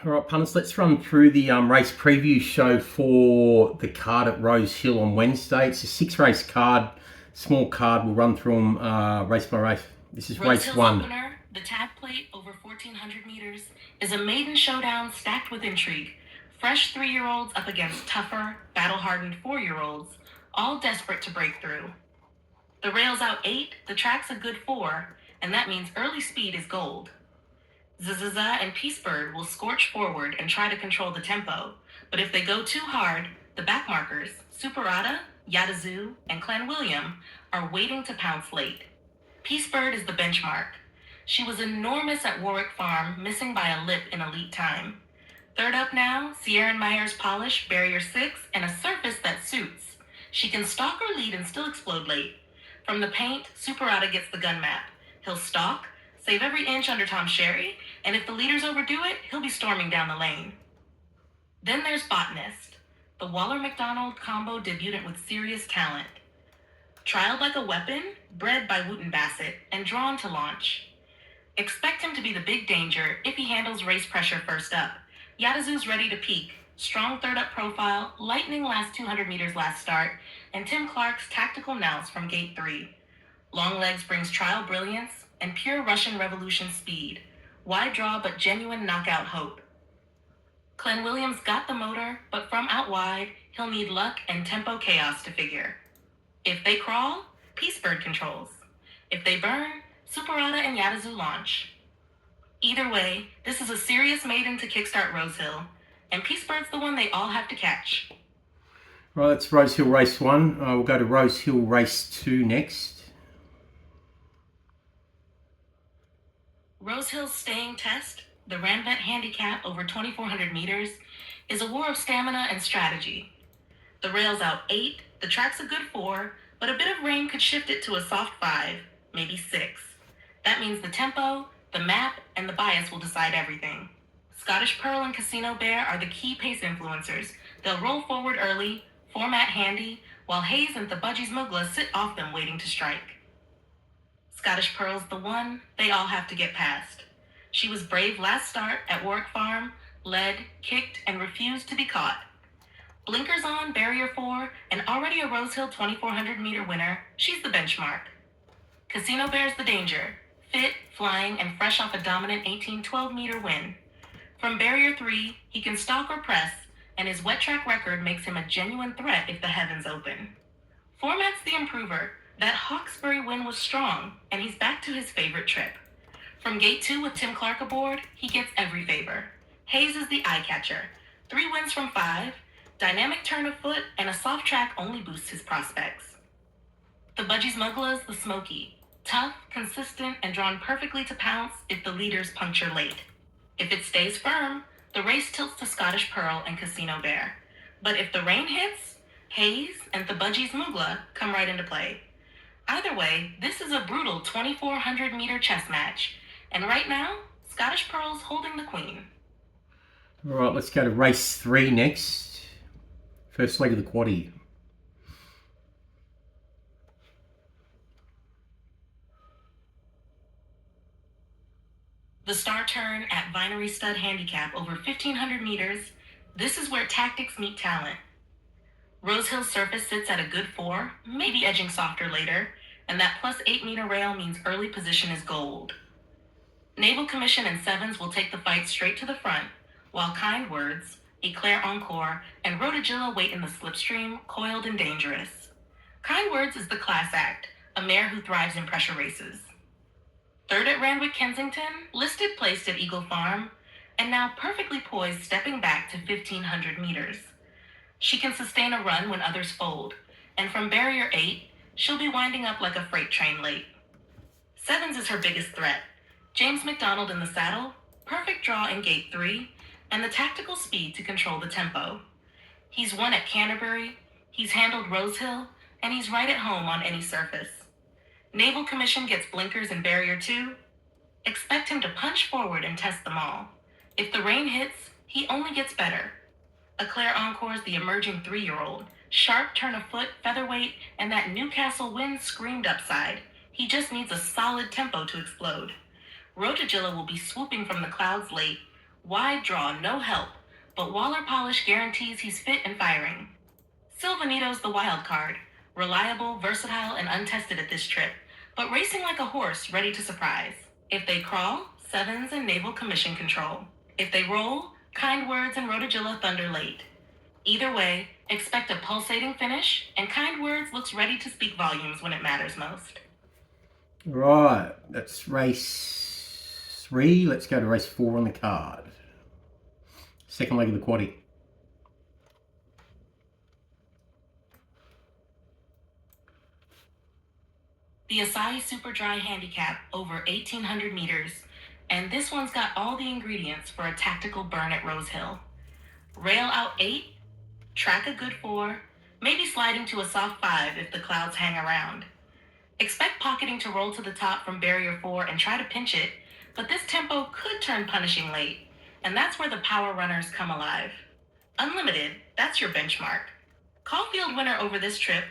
All right, punters, let's run through the race preview show for the card at Rosehill on Wednesday. It's a 6-race card, small card. We'll run through them race by race. This is race one. Opener, the tag plate over 1,400 meters, is a maiden showdown stacked with intrigue. Fresh 3-year-olds up against tougher, battle-hardened 4-year-olds, all desperate to break through. The rail's out 8, the track's a good 4, and that means early speed is gold. Zazaza and Peacebird will scorch forward and try to control the tempo, but if they go too hard, the backmarkers, Superata, Yadazu, and Clan William, are waiting to pounce late. Peacebird is the benchmark. She was enormous at Warwick Farm, missing by a lip in elite time. Third up now, Sierra Meyer's polish, barrier 6, and a surface that suits. She can stalk or lead and still explode late. From the paint, Superata gets the gun map. He'll stalk, save every inch under Tom Sherry, and if the leaders overdo it, he'll be storming down the lane. Then there's Botanist, the Waller-McDonald combo debutant with serious talent. Trialed like a weapon, bred by Wooten Bassett, and drawn to launch. Expect him to be the big danger if he handles race pressure first up. Yadazu's ready to peak, strong third-up profile, lightning last 200 meters last start, and Tim Clark's tactical nous from gate 3. Long legs brings trial brilliance and pure Russian Revolution speed. Wide draw but genuine knockout hope. Clan Williams got the motor, but from out wide, he'll need luck and tempo chaos to figure. If they crawl, Peacebird controls. If they burn, Superata and Yadazu launch. Either way, this is a serious maiden to kickstart Rosehill, and Peacebird's the one they all have to catch. Right, that's Rosehill race 1. We'll go to Rosehill race 2 next. Rosehill's staying test, the Ranvet handicap over 2,400 meters, is a war of stamina and strategy. The rail's out 8, the track's a good 4, but a bit of rain could shift it to a soft 5, maybe 6. That means the tempo, the map, and the bias will decide everything. Scottish Pearl and Casino Bear are the key pace influencers. They'll roll forward early, format handy, while Hayes and the Budgies Mugla sit off them waiting to strike. Scottish Pearl's the one they all have to get past. She was brave last start at Warwick Farm, led, kicked, and refused to be caught. Blinkers on, barrier 4, and already a Rosehill 2,400 meter winner, she's the benchmark. Casino Bear's the danger, fit, flying, and fresh off a dominant 18-12 meter win. From barrier 3, he can stalk or press, and his wet track record makes him a genuine threat if the heavens open. Format's the improver. That Hawkesbury win was strong, and he's back to his favorite trip. From gate 2 with Tim Clark aboard, he gets every favor. Hayes is the eye catcher. 3 wins from 5, dynamic turn of foot, and a soft track only boosts his prospects. The Budgies Mugla is the smoky. Tough, consistent, and drawn perfectly to pounce if the leaders puncture late. If it stays firm, the race tilts to Scottish Pearl and Casino Bear. But if the rain hits, Hayes and the Budgies Mugla come right into play. Either way, this is a brutal 2,400 meter chess match, and right now, Scottish Pearl's holding the queen. All right, let's go to race 3 next. First leg of the quaddie. The star turn at Vinery Stud Handicap over 1,500 meters, this is where tactics meet talent. Rosehill's surface sits at a good 4, maybe edging softer later, and that plus 8 meter rail means early position is gold. Naval Commission and Sevens will take the fight straight to the front, while Kind Words, Eclair Encore, and Rotagilla wait in the slipstream, coiled and dangerous. Kind Words is the class act, a mare who thrives in pressure races. Third at Randwick Kensington, listed placed at Eagle Farm, and now perfectly poised stepping back to 1,500 meters. She can sustain a run when others fold, and from barrier 8, she'll be winding up like a freight train late. Sevens is her biggest threat. James McDonald in the saddle, perfect draw in gate 3, and the tactical speed to control the tempo. He's won at Canterbury, he's handled Rosehill, and he's right at home on any surface. Naval Commission gets blinkers in barrier 2. Expect him to punch forward and test them all. If the rain hits, he only gets better. Eclair Encore's the emerging 3-year-old. Sharp turn of foot, featherweight, and that Newcastle wind screamed upside. He just needs a solid tempo to explode. Rotagilla will be swooping from the clouds late, Wide draw, no help, but Waller polish guarantees he's fit and firing. Silvanito's the wild card, reliable, versatile, and untested at this trip, but racing like a horse, ready to surprise. If they crawl, sevens and naval commission control. If they roll, kind words and Rotogilla thunder late. Either way, expect a pulsating finish, and kind words looks ready to speak volumes when it matters most. Right, that's race 3. Let's go to race 4 on the card. Second leg of the quaddie. The Asahi Super Dry Handicap over 1,800 meters, and this one's got all the ingredients for a tactical burn at Rosehill. Rail out 8, track a good 4, maybe sliding to a soft 5 if the clouds hang around. Expect pocketing to roll to the top from barrier 4 and try to pinch it, but this tempo could turn punishing late, and that's where the power runners come alive. Unlimited, that's your benchmark. Caulfield winner over this trip,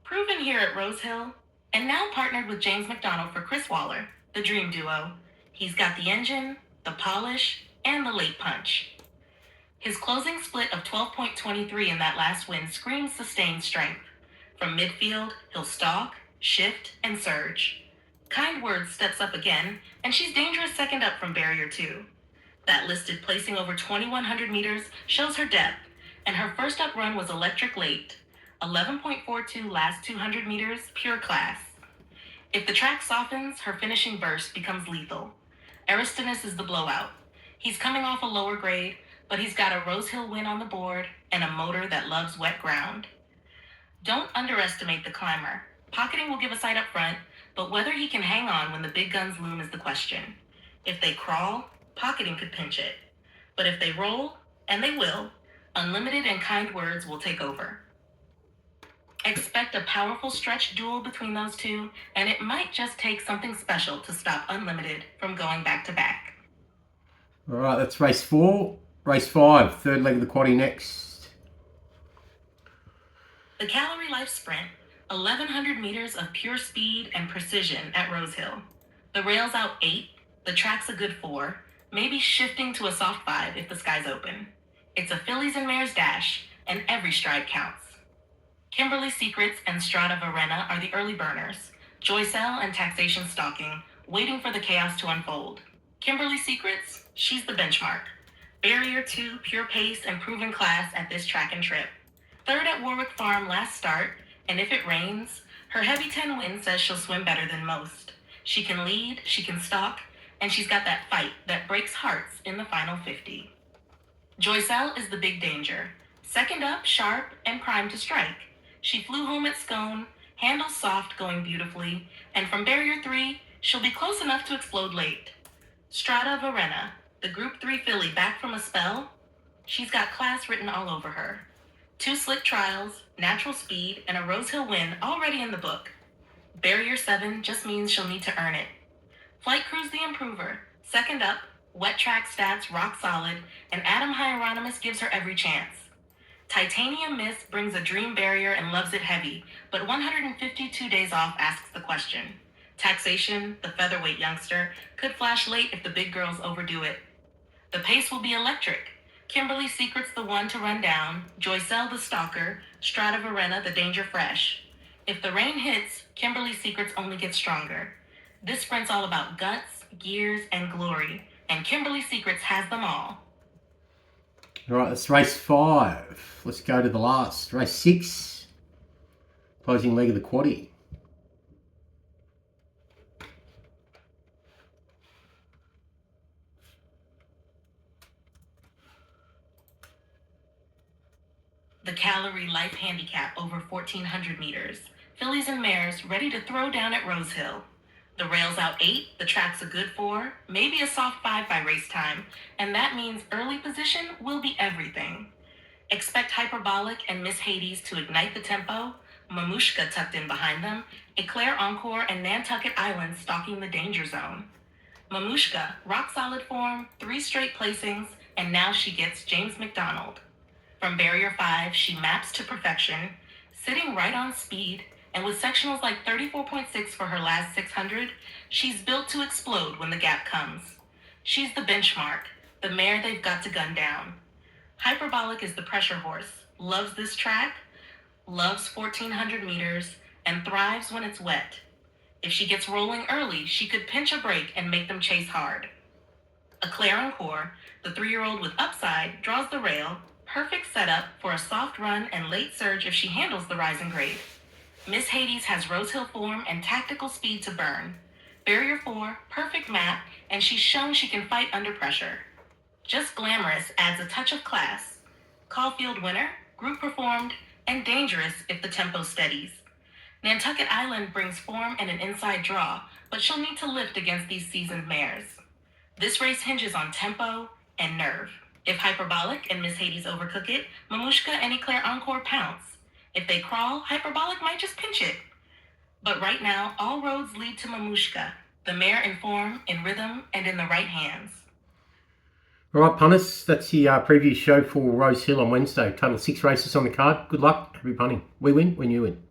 proven here at Rosehill, and now partnered with James McDonald for Chris Waller, the dream duo. He's got the engine, the polish, and the late punch. His closing split of 12.23 in that last win screams sustained strength. From midfield, he'll stalk, shift, and surge. Kind Words steps up again, and she's dangerous second up from barrier 2. That listed placing over 2,100 meters shows her depth, and her first up run was electric late. 11.42 last 200 meters, pure class. If the track softens, her finishing burst becomes lethal. Aristonus is the blowout. He's coming off a lower grade, but he's got a Rosehill win on the board and a motor that loves wet ground. Don't underestimate the climber. Pocketing will give a sight up front, but whether he can hang on when the big guns loom is the question. If they crawl, pocketing could pinch it. But if they roll, and they will, Unlimited and Kind Words will take over. Expect a powerful stretch duel between those two, and it might just take something special to stop Unlimited from going back to back. All right, that's race 4. Race 5, third leg of the quaddie next. The Calorie Life Sprint, 1,100 meters of pure speed and precision at Rosehill. The rail's out 8, the track's a good 4, maybe shifting to a soft 5 if the sky's open. It's a fillies and mares dash, and every stride counts. Kimberly Secrets and Strata Verena are the early burners. Joycell and Taxation stalking, waiting for the chaos to unfold. Kimberly Secrets, she's the benchmark. Barrier 2, pure pace and proven class at this track and trip. Third at Warwick Farm last start, and if it rains, her heavy 10 win says she'll swim better than most. She can lead, she can stalk, and she's got that fight that breaks hearts in the final 50. Joycell is the big danger. Second up, sharp, and primed to strike. She flew home at Scone, handles soft, going beautifully, and from barrier 3, she'll be close enough to explode late. Strata Verena, the Group 3 filly back from a spell, she's got class written all over her. 2 slick trials, natural speed, and a Rosehill win already in the book. Barrier 7 just means she'll need to earn it. Flight Crew's the improver. Second up, wet track stats rock solid, and Adam Hieronymus gives her every chance. Titanium Mist brings a dream barrier and loves it heavy, but 152 days off asks the question. Taxation, the featherweight youngster, could flash late if the big girls overdo it. The pace will be electric. Kimberly Secret's the one to run down, Joycell the stalker, Strata Verena the danger fresh. If the rain hits, Kimberly Secret's only gets stronger. This sprint's all about guts, gears, and glory, and Kimberly Secret's has them all. All right, that's race 5. Let's go to the last. Race 6, closing leg of the quaddie. The Calorie Life Handicap over 1,400 meters. Fillies and mares ready to throw down at Rosehill. The rail's out 8, the track's a good 4, maybe a soft 5 by race time, and that means early position will be everything. Expect Hyperbolic and Miss Hades to ignite the tempo, Mamushka tucked in behind them, Eclair Encore and Nantucket Island stalking the danger zone. Mamushka, rock solid form, 3 straight placings, and now she gets James McDonald. From barrier 5, she maps to perfection, sitting right on speed, and with sectionals like 34.6 for her last 600, she's built to explode when the gap comes. She's the benchmark, the mare they've got to gun down. Hyperbolic is the pressure horse, loves this track, loves 1400 meters, and thrives when it's wet. If she gets rolling early, she could pinch a break and make them chase hard. Eclair Encore, the 3-year-old with upside, draws the rail, perfect setup for a soft run and late surge if she handles the rising grade. Miss Hades has Rosehill form and tactical speed to burn. Barrier 4, perfect map, and she's shown she can fight under pressure. Just Glamorous adds a touch of class. Caulfield winner, group performed, and dangerous if the tempo steadies. Nantucket Island brings form and an inside draw, but she'll need to lift against these seasoned mares. This race hinges on tempo and nerve. If Hyperbolic and Miss Hades overcook it, Mamushka and Eclair Encore pounce. If they crawl, Hyperbolic might just pinch it. But right now, all roads lead to Mamushka, the mare in form, in rhythm, and in the right hands. All right, punters, that's the preview show for Rosehill on Wednesday. Total 6 races on the card. Good luck. Happy punting. We win when you win.